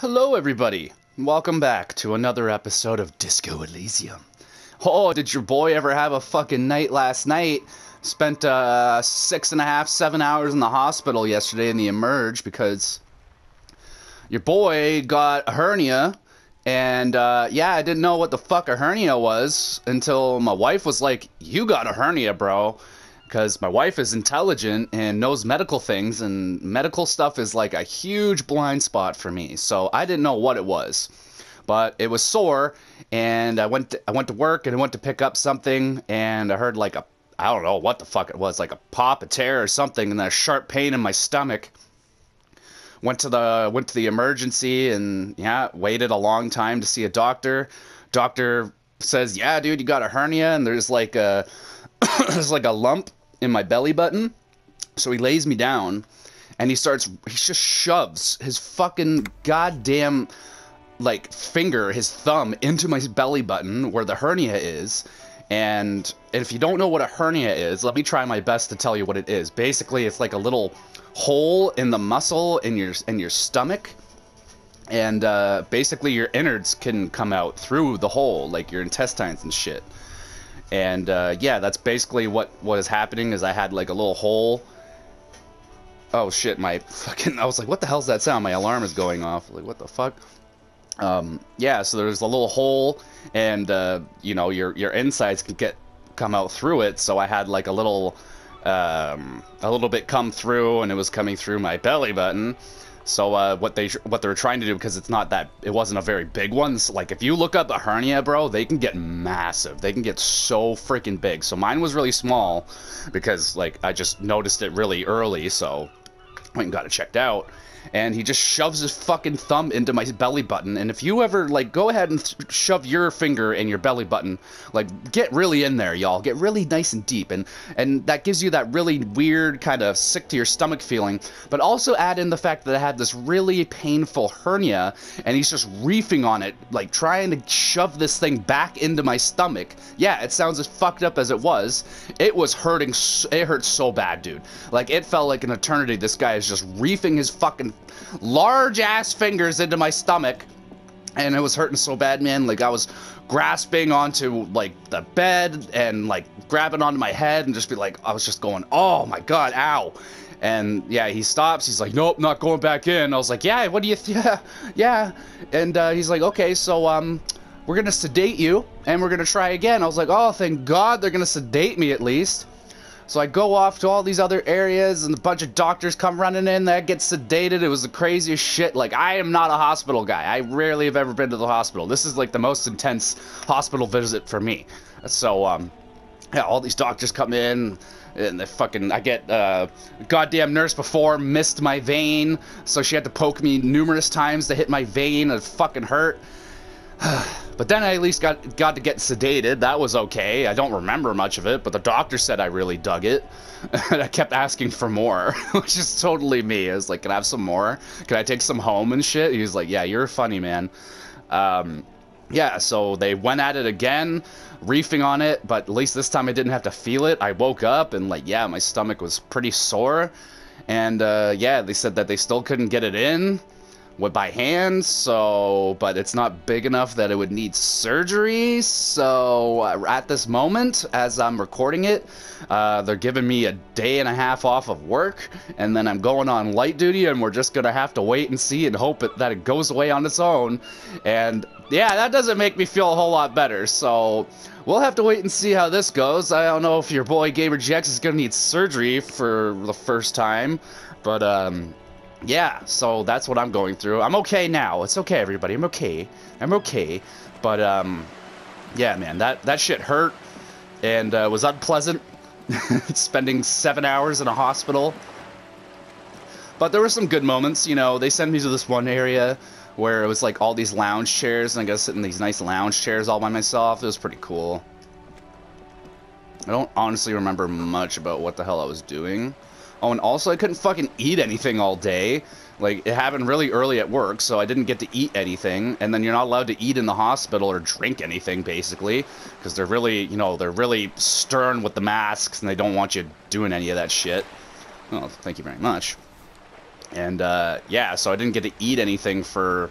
Hello, everybody. Welcome back to another episode of Disco Elysium. Oh, did your boy ever have a fucking night last night? Spent 6.5, 7 hours in the hospital yesterday in the emerge because your boy got a hernia. And yeah, I didn't know what the fuck a hernia was until my wife was like, "You got a hernia, bro." Because my wife is intelligent and knows medical things, and medical stuff is like a huge blind spot for me. So I didn't know what it was, but it was sore, and I went to work and I went to pick up something, and I heard like I don't know what the fuck it was, like a pop, a tear or something, and then a sharp pain in my stomach. Went to the emergency, and yeah, waited a long time to see a doctor. Doctor says, "Yeah, dude, you got a hernia," and there's like a there's like a lump in my belly button. So he lays me down and he just shoves his fucking goddamn like finger, his thumb, into my belly button where the hernia is. And if you don't know what a hernia is, let me try my best to tell you what it is. Basically, it's like a little hole in the muscle in your stomach, and basically your innards can come out through the hole, like your intestines and shit. And yeah, that's basically what is happening. Is I had like a little hole. Oh shit, I was like, what the hell's that sound? My alarm is going off. Like, what the fuck? Yeah, so there's a little hole, and you know, your insides can come out through it. So I had like a little bit come through, and it was coming through my belly button. So what they were trying to do, because it wasn't a very big one. So, like, if you look up a hernia, bro, they can get massive. They can get so freaking big. So mine was really small because like I just noticed it really early. So went and got it checked out. And he just shoves his fucking thumb into my belly button. And if you ever, like, go ahead and shove your finger in your belly button, like, get really in there, y'all. Get really nice and deep. And that gives you that really weird, kind of sick to your stomach feeling. But also add in the fact that I had this really painful hernia, and he's just reefing on it, like, trying to shove this thing back into my stomach. Yeah, it sounds as fucked up as it was. It was hurting. It hurt so bad, dude. Like, it felt like an eternity. This guy is just reefing his fucking large ass fingers into my stomach, and it was hurting so bad, man. Like, I was grasping onto like the bed and like grabbing onto my head and just be like, I was just going, oh my god, ow. And yeah, he stops. He's like, nope, not going back in. I was like, yeah, what do you yeah. And he's like, okay, so we're gonna sedate you and we're gonna try again. I was like, oh, thank god they're gonna sedate me at least. So I go off to all these other areas, and a bunch of doctors come running in that get sedated. It was the craziest shit. Like, I am not a hospital guy. I rarely have ever been to the hospital. This is like the most intense hospital visit for me. So, yeah, all these doctors come in, and I get, goddamn nurse before missed my vein, so she had to poke me numerous times to hit my vein. It fucking hurt. But then I at least got to get sedated. That was okay. I don't remember much of it, but the doctor said I really dug it. And I kept asking for more, which is totally me. I was like, can I have some more? Can I take some home and shit? He was like, yeah, you're funny, man. Yeah, so they went at it again, reefing on it, but at least this time I didn't have to feel it. I woke up and, like, yeah, my stomach was pretty sore. And, yeah, they said that they still couldn't get it in by hand, so, but it's not big enough that it would need surgery. So at this moment, as I'm recording it, they're giving me a day and a half off of work, and then I'm going on light duty, and we're just gonna have to wait and see and hope that it goes away on its own. And yeah, that doesn't make me feel a whole lot better, so we'll have to wait and see how this goes. I don't know if your boy Gamer GX is gonna need surgery for the first time, but yeah, so that's what I'm going through. I'm okay now. It's okay, everybody. I'm okay. I'm okay. But, yeah, man, that shit hurt and was unpleasant. Spending 7 hours in a hospital. But there were some good moments. You know, they sent me to this one area where it was like all these lounge chairs, and I got to sit in these nice lounge chairs all by myself. It was pretty cool. I don't honestly remember much about what the hell I was doing. Oh, and also I couldn't fucking eat anything all day. Like, it happened really early at work, so I didn't get to eat anything. And then you're not allowed to eat in the hospital or drink anything, basically. Because they're really, you know, they're really stern with the masks, and they don't want you doing any of that shit. Well, thank you very much. And, yeah, so I didn't get to eat anything for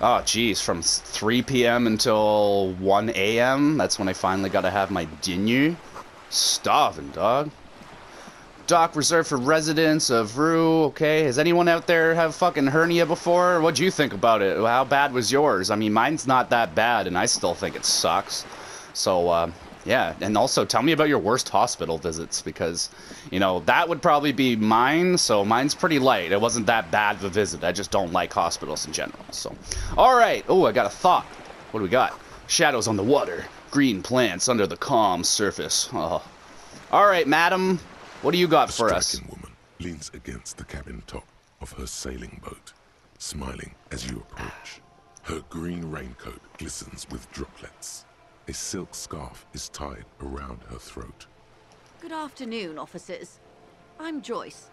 Oh, geez, from 3 p.m. until 1 a.m. That's when I finally got to have my dinner. Starving, dog. Dock reserved for residents of Rue. Okay, has anyone out there have fucking hernia before? What'd you think about it? How bad was yours? I mean, mine's not that bad, and I still think it sucks. So, yeah, and also tell me about your worst hospital visits, because, you know, that would probably be mine, so mine's pretty light. It wasn't that bad of a visit. I just don't like hospitals in general, so. Alright, oh, I got a thought. What do we got? Shadows on the water. Green plants under the calm surface. Oh. Alright, madam, what do you got for us? A striking woman leans against the cabin top of her sailing boat, smiling as you approach. Her green raincoat glistens with droplets. A silk scarf is tied around her throat. Good afternoon, officers. I'm Joyce.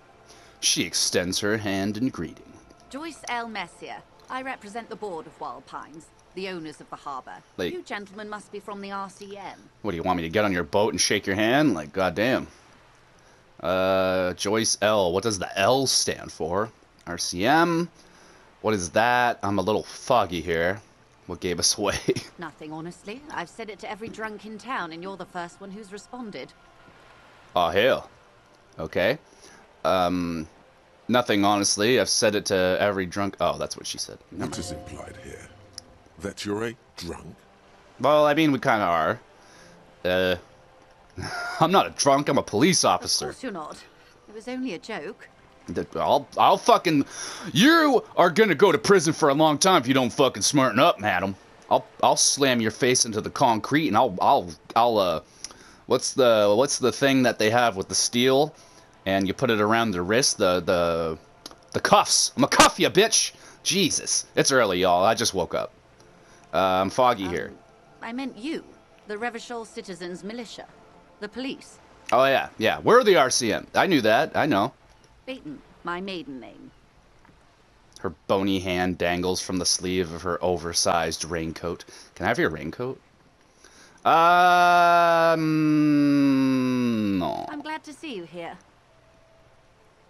She extends her hand in greeting. Joyce L. Messier. I represent the board of Wild Pines, the owners of the harbor. Like, you gentlemen must be from the RCM. What, do you want me to get on your boat and shake your hand? Like, goddamn. Joyce L. What does the L stand for? RCM? What is that? I'm a little foggy here. What gave us away? Nothing, honestly. I've said it to every drunk in town, and you're the first one who's responded. Oh, hell. Okay. Nothing, honestly. I've said it to every drunk... Oh, that's what she said. What is implied here? That you're a drunk? Well, I mean, we kind of are. I'm not a drunk. I'm a police officer. Of course you're not. It was only a joke. I'll fucking... You are gonna go to prison for a long time if you don't fucking smarten up, madam. I'll slam your face into the concrete, and I'll what's the thing that they have with the steel, and you put it around the wrist, the cuffs. I'm gonna cuff you, bitch. Jesus, it's early, y'all. I just woke up. I'm foggy here. I meant you, the Revachol Citizens Militia, the police. Oh yeah. We're the RCM. I knew that. I know. Baton, my maiden name. Her bony hand dangles from the sleeve of her oversized raincoat. Can I have your raincoat? No. I'm glad to see you here.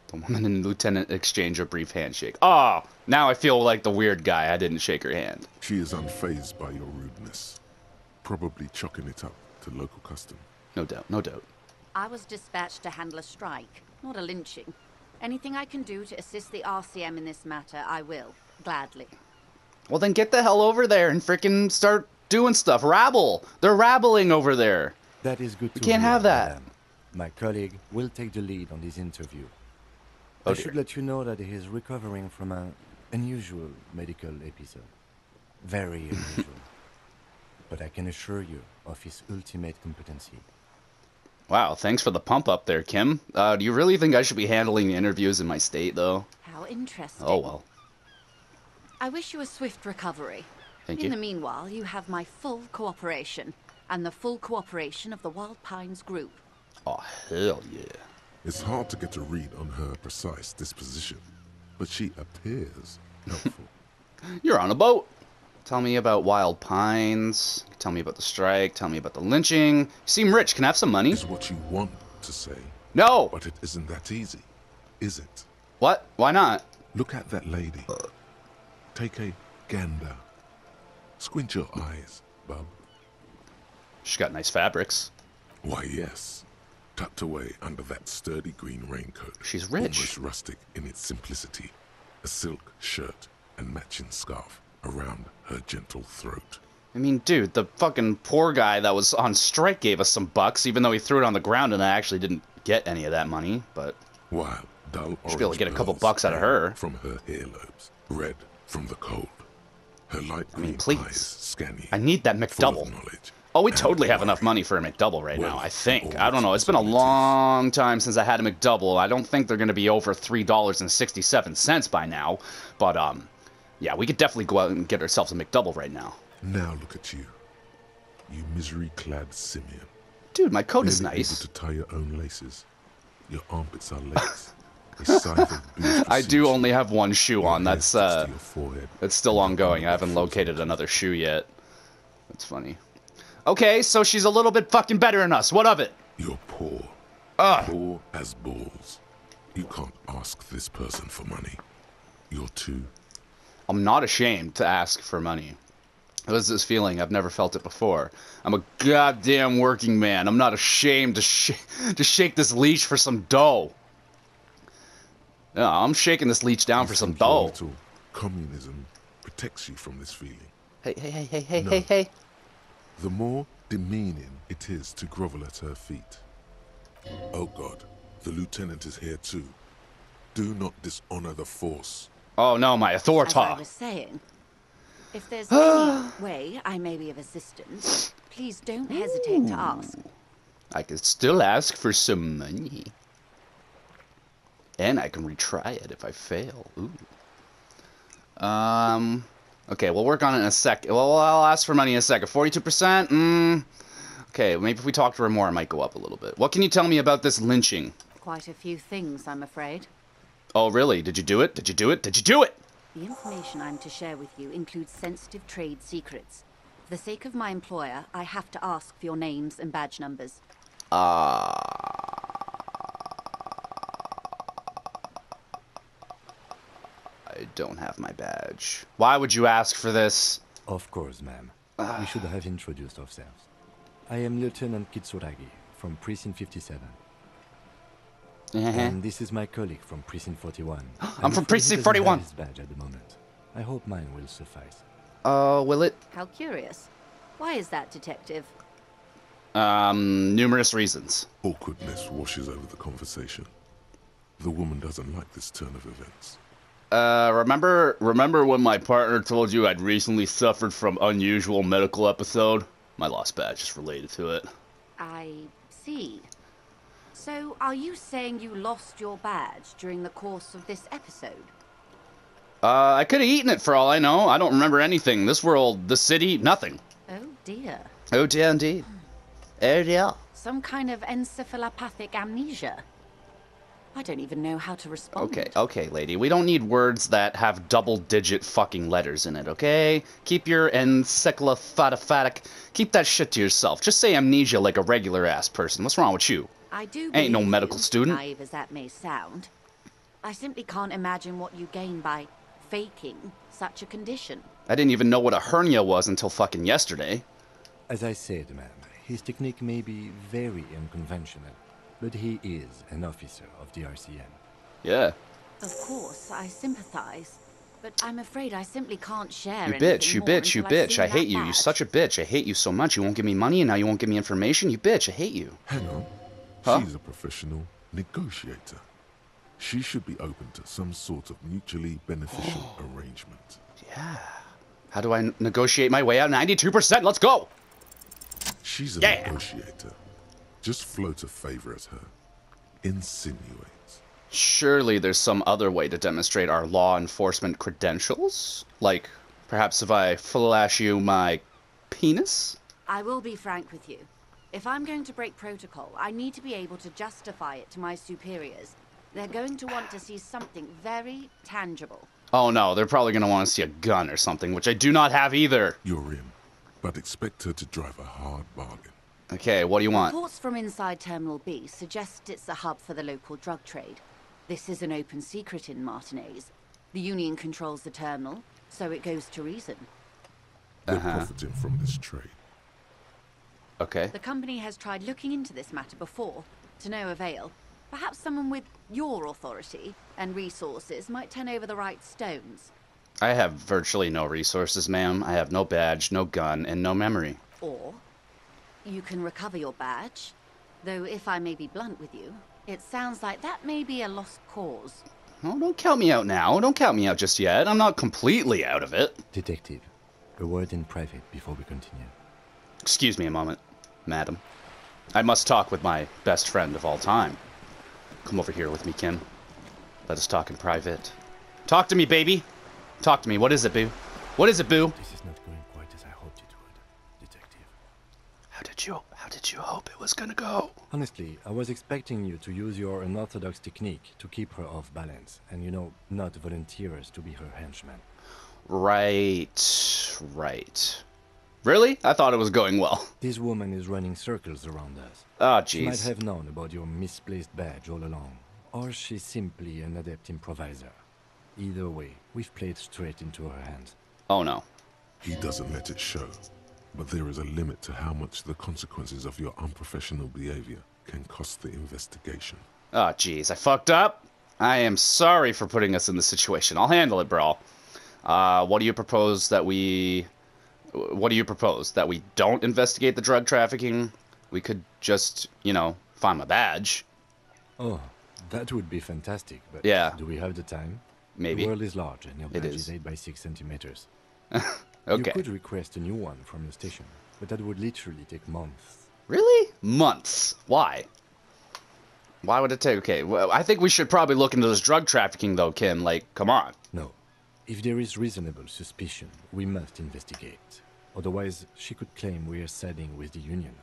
The woman and lieutenant exchange a brief handshake. Oh, now I feel like the weird guy. I didn't shake her hand. She is unfazed by your rudeness, probably chalking it up to local custom. No doubt. I was dispatched to handle a strike, not a lynching. Anything I can do to assist the RCM in this matter, I will. Gladly. Well, then get the hell over there and frickin' start doing stuff. Rabble! They're rabbling over there. That is good to We can't hear, have that. madam. My colleague will take the lead on this interview. Oh, I dear. should let you know that he is recovering from an unusual medical episode. Very unusual. But I can assure you of his ultimate competency. Wow, thanks for the pump up there, Kim. Do you really think I should be handling the interviews in my state, though? How interesting. Oh, well. I wish you a swift recovery. Thank In you. the meanwhile, you have my full cooperation, and the full cooperation of the Wild Pines group. Oh, hell yeah. It's hard to get a read on her precise disposition, but she appears helpful. You're on a boat. Tell me about Wild Pines. Tell me about the strike. Tell me about the lynching. You seem rich. Can I have some money? Is what you want to say, No! but it isn't that easy, is it? What? Why not? Look at that lady. Take a gander. Squint your eyes, bub. She's got nice fabrics. Why, yes. Tucked away under that sturdy green raincoat. She's rich. Almost rustic in its simplicity. A silk shirt and matching scarf around her gentle throat. I mean, dude, the fucking poor guy that was on strike gave us some bucks, even though he threw it on the ground and I actually didn't get any of that money, but... While dull Should be able to get a couple pearls bucks out of her. From her earlobes, red from the cold. Her light green please. eyes scan you. I need that full of McDouble. knowledge Oh, we and totally have worry. enough money for a McDouble right now, Well, I think. all I don't know. It's been a responsibilities. long time since I had a McDouble. I don't think they're going to be over $3.67 by now. But, yeah, we could definitely go out and get ourselves a McDouble right now. Now look at you. You misery-clad simian. Dude, my coat is Barely nice. able to tie your own laces. Your armpits are lace. A scythe of booze I do precedes only you. have one shoe Your on. hair That's, sticks to your forehead. it's still ongoing. I haven't located another shoe yet. That's funny. Okay, so she's a little bit fucking better than us. What of it? You're poor. Ugh. Poor as balls. You can't ask this person for money. You're too I'm not ashamed to ask for money. What's this feeling? I've never felt it before. I'm a goddamn working man. I'm not ashamed to shake this leech for some dough. No, I'm shaking this leech down for some dough. Little communism protects you from this feeling. Hey. The more demeaning it is to grovel at her feet. Oh God, the lieutenant is here too. Do not dishonor the force. Oh no, my authority. As I was saying, if there's any way I may be of assistance, please don't hesitate to ask. I can still ask for some money. And I can retry it if I fail. Ooh. Okay, we'll work on it in a sec. Well, I'll ask for money in a second. 42%? Okay, maybe if we talk to her more, it might go up a little bit. What can you tell me about this lynching? Quite a few things, I'm afraid. Oh, really? Did you do it? Did you do it? Did you do it? The information I'm to share with you includes sensitive trade secrets. For the sake of my employer, I have to ask for your names and badge numbers. I don't have my badge. Why would you ask for this? Of course, ma'am. We should have introduced ourselves. I am Lieutenant Kitsuragi from Precinct 57. And this is my colleague from Precinct 41. I'm from Precinct He doesn't 41. have his badge at the moment. I hope mine will suffice. Will it? How curious. Why is that, Detective? Numerous reasons. Awkwardness washes over the conversation. The woman doesn't like this turn of events. Remember when my partner told you I'd recently suffered from unusual medical episode? My lost badge is related to it. I see. So, are you saying you lost your badge during the course of this episode? I could have eaten it for all I know. I don't remember anything. This world, the city, nothing. Oh dear. Oh dear, indeed. Oh dear. Some kind of encephalopathic amnesia. I don't even know how to respond. Okay, lady. We don't need words that have double-digit fucking letters in it, okay? Keep your encephalopathic... Keep that shit to yourself. Just say amnesia like a regular-ass person. What's wrong with you? I do Ain't no believe medical you, student. naive as that may sound. I simply can't imagine what you gain by faking such a condition. I didn't even know what a hernia was until fucking yesterday. As I said, ma'am, his technique may be very unconventional, but he is an officer of the RCM. Yeah. Of course, I sympathize, but I'm afraid I simply can't share You anything bitch, you more bitch, you until I've bitch. seen I hate that you. You're badge. such a bitch. I hate you so much. You won't give me money and now you won't give me information. You bitch, I hate you. Hang on. Huh? She's a professional negotiator. She should be open to some sort of mutually beneficial arrangement. Yeah. How do I negotiate my way out? 92%, let's go! She's a Yeah. negotiator. Just float a favor at her. Insinuate. Surely there's some other way to demonstrate our law enforcement credentials? Like, perhaps if I flash you my penis? I will be frank with you. If I'm going to break protocol, I need to be able to justify it to my superiors. They're going to want to see something very tangible. Oh no, they're probably gonna want to see a gun or something, which I do not have either. You're in, but expect her to drive a hard bargain. Okay, what do you want? Reports from inside Terminal B suggest it's a hub for the local drug trade. This is an open secret in Martinez. The Union controls the terminal, so it goes to reason. They're profiting from this trade. Okay. The company has tried looking into this matter before, to no avail. Perhaps someone with your authority and resources might turn over the right stones. I have virtually no resources, ma'am. I have no badge, no gun, and no memory. Or you can recover your badge. Though if I may be blunt with you, it sounds like that may be a lost cause. Oh, don't count me out now. Don't count me out just yet. I'm not completely out of it. Detective, a word in private before we continue. Excuse me a moment, madam. I must talk with my best friend of all time. Come over here with me, Kim. Let us talk in private. Talk to me, baby. Talk to me. What is it, boo? What is it, boo? This is not going quite as I hoped it would, Detective. How did you hope it was gonna go? Honestly, I was expecting you to use your unorthodox technique to keep her off balance, and not volunteer us to be her henchmen. Right. Really? I thought it was going well. This woman is running circles around us. Oh, She might jeez. have known about your misplaced badge all along, or she's simply an adept improviser. Either way, we've played straight into her hands. Oh no. He doesn't let it show, but there is a limit to how much the consequences of your unprofessional behavior can cost the investigation. Oh jeez, I fucked up. I am sorry for putting us in this situation. I'll handle it, bro. What do you propose that we... What do you propose? That we don't investigate the drug trafficking? We could just, you know, find my badge. Oh, that would be fantastic, but Yeah. do we have the time? Maybe. The world is large and your It badge is. is 8 by 6 centimeters. Okay. You could request a new one from the station, but that would literally take months. Really? Months. Why? Why would it take... Okay, well, I think we should probably look into this drug trafficking, though, Kim. Like, come on. No. If there is reasonable suspicion, we must investigate. Otherwise, she could claim we are siding with the Union,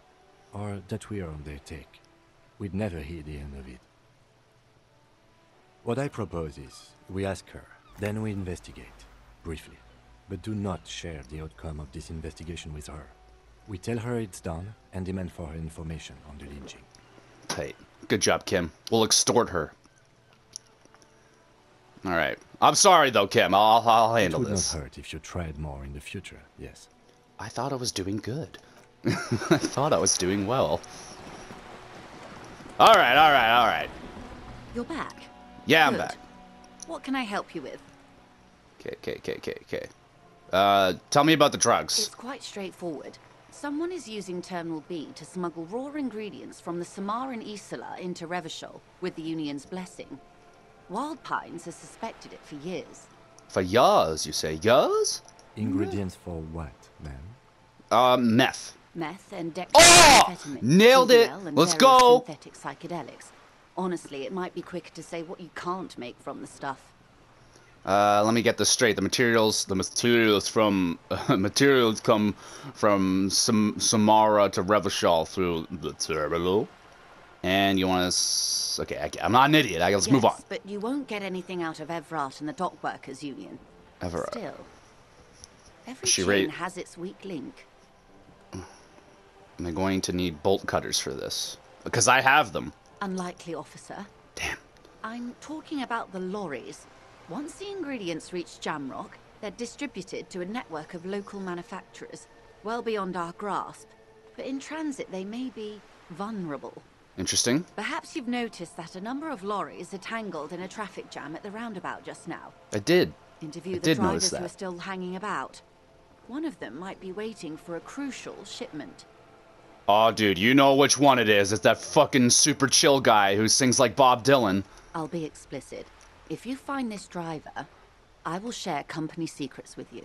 or that we are on their take. We'd never hear the end of it. What I propose is, we ask her, then we investigate, briefly. But do not share the outcome of this investigation with her. We tell her it's done, and demand for her information on the lynching. Tight. Good job, Kim. We'll extort her. Alright. I'm sorry, though, Kim. I'll handle It would this. not hurt if you tried more in the future, yes. I thought I was doing good. I thought I was doing well. Alright. You're back. Yeah, I'm Good. back. What can I help you with? Okay. Tell me about the drugs. It's quite straightforward. Someone is using Terminal B to smuggle raw ingredients from the Samaran Isla into Revachol with the Union's blessing. Wild Pines has suspected it for years. For years, you say? Years? Ingredients for what, ma'am? Meth. Meth and Oh! dextroamphetamine, Nailed it! CBL, and Let's various go! synthetic psychedelics. Honestly, it might be quicker to say what you can't make from the stuff. Let me get this straight. The materials come from Samara to Revachol through the terminal. And you want to... Okay, I'm not an idiot. Let's move on. Yes, but you won't get anything out of Evrat and the Dock Workers Union. Evrat. Still, every She chain right? has its weak link. Am I going to need bolt cutters for this? Because I have them. Unlikely, officer. Damn. I'm talking about the lorries. Once the ingredients reach Jamrock, they're distributed to a network of local manufacturers, well beyond our grasp. But in transit, they may be vulnerable. Interesting. Perhaps you've noticed that a number of lorries are tangled in a traffic jam at the roundabout just now. I did. Interview I the did notice drivers who are that. still hanging about. One of them might be waiting for a crucial shipment. Oh, dude, you know which one it is. It's that fucking super chill guy who sings like Bob Dylan. I'll be explicit. If you find this driver, I will share company secrets with you.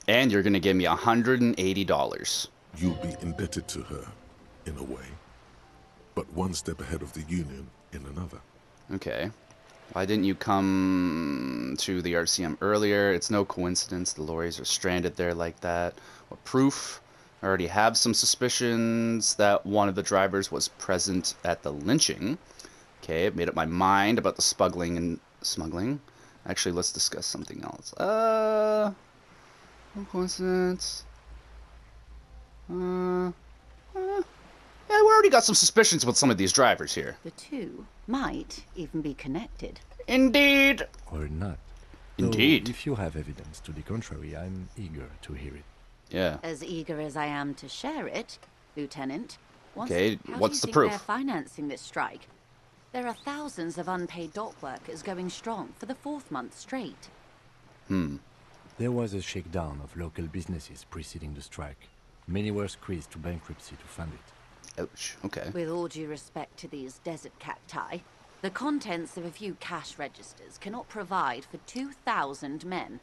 And you're gonna give me $180. You'll be indebted to her, in a way. But one step ahead of the Union in another. Okay. Why didn't you come to the RCM earlier? It's no coincidence the lorries are stranded there like that. What proof? I already have some suspicions that one of the drivers was present at the lynching. Okay, I've made up my mind about the smuggling. Actually, let's discuss something else. No coincidence. Yeah, we already got some suspicions with some of these drivers here. The two might even be connected. Indeed. Or not. Indeed. Though if you have evidence to the contrary, I'm eager to hear it. Yeah. As eager as I am to share it, Lieutenant. Okay, How what's do the you think proof? they're financing this strike? There are thousands of unpaid dock workers going strong for the 4th month straight. There was a shakedown of local businesses preceding the strike. Many were squeezed to bankruptcy to fund it. Ouch. Okay. With all due respect to these desert cacti, the contents of a few cash registers cannot provide for 2,000 men.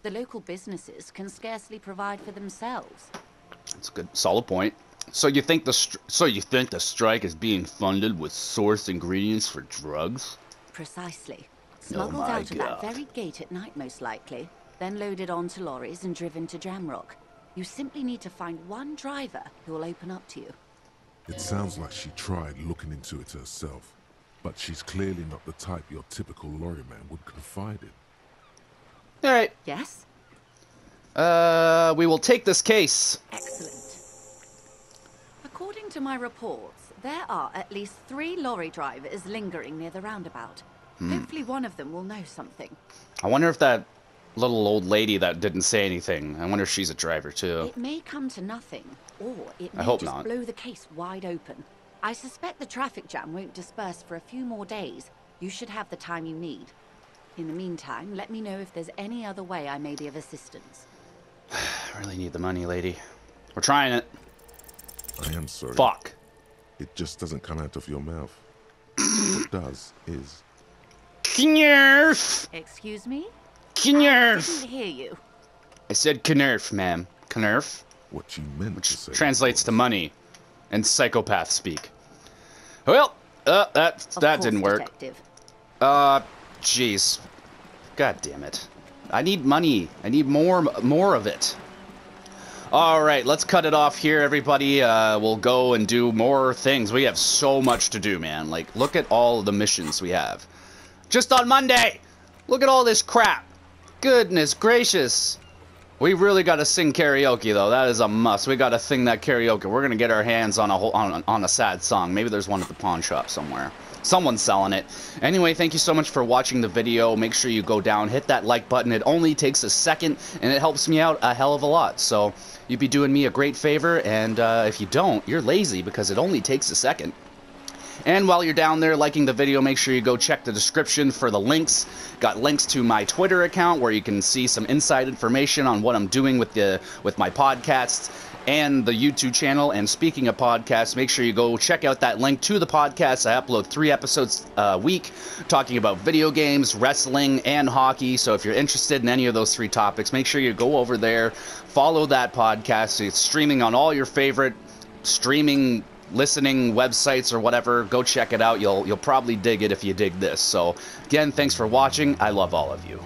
The local businesses can scarcely provide for themselves. That's a good, solid point. So you think the strike is being funded with source ingredients for drugs? Precisely. Smuggled my out of that God. very gate at night, most likely. Then loaded onto lorries and driven to Jamrock. You simply need to find one driver who will open up to you. It sounds like she tried looking into it herself, but she's clearly not the type your typical lorryman would confide in. Alright. Yes? We will take this case. Excellent. According to my reports, there are at least 3 lorry drivers lingering near the roundabout. Hopefully one of them will know something. I wonder if that little old lady that didn't say anything, I wonder if she's a driver too. It may come to nothing, or it may hope just not. blow the case wide open. I suspect the traffic jam won't disperse for a few more days. You should have the time you need. In the meantime, let me know if there's any other way I may be of assistance. I really need the money, lady. We're trying it. I am sorry. Fuck. It just doesn't come out of your mouth. What does is... Knurf! Excuse me? I Knurf! didn't hear you. I said knurf, ma'am. Knurf? what you meant to say. Translates to money in psychopath speak. Well, that Of course, didn't work. Detective. Jeez. God damn it. I need money. I need more of it. All right, let's cut it off here, everybody. We'll go and do more things. We have so much to do, man. Like, look at all of the missions we have. Just on Monday! Look at all this crap. Goodness gracious. We really got to sing karaoke, though. That is a must. We got to sing that karaoke. We're going to get our hands on a sad song. Maybe there's one at the pawn shop somewhere. Someone's selling it. Anyway, thank you so much for watching the video. Make sure you go down, hit that like button. It only takes a second, and it helps me out a hell of a lot. So you'd be doing me a great favor, and if you don't, you're lazy because it only takes a second. And while you're down there liking the video, make sure you go check the description for the links. Got links to my Twitter account where you can see some inside information on what I'm doing with my podcasts and the YouTube channel. And speaking of podcasts, make sure you go check out that link to the podcast. I upload 3 episodes a week talking about video games, wrestling, and hockey. So if you're interested in any of those 3 topics, make sure you go over there, follow that podcast. It's streaming on all your favorite streaming listening websites or whatever. Go check it out. You'll probably dig it if you dig this. So again, thanks for watching. I love all of you.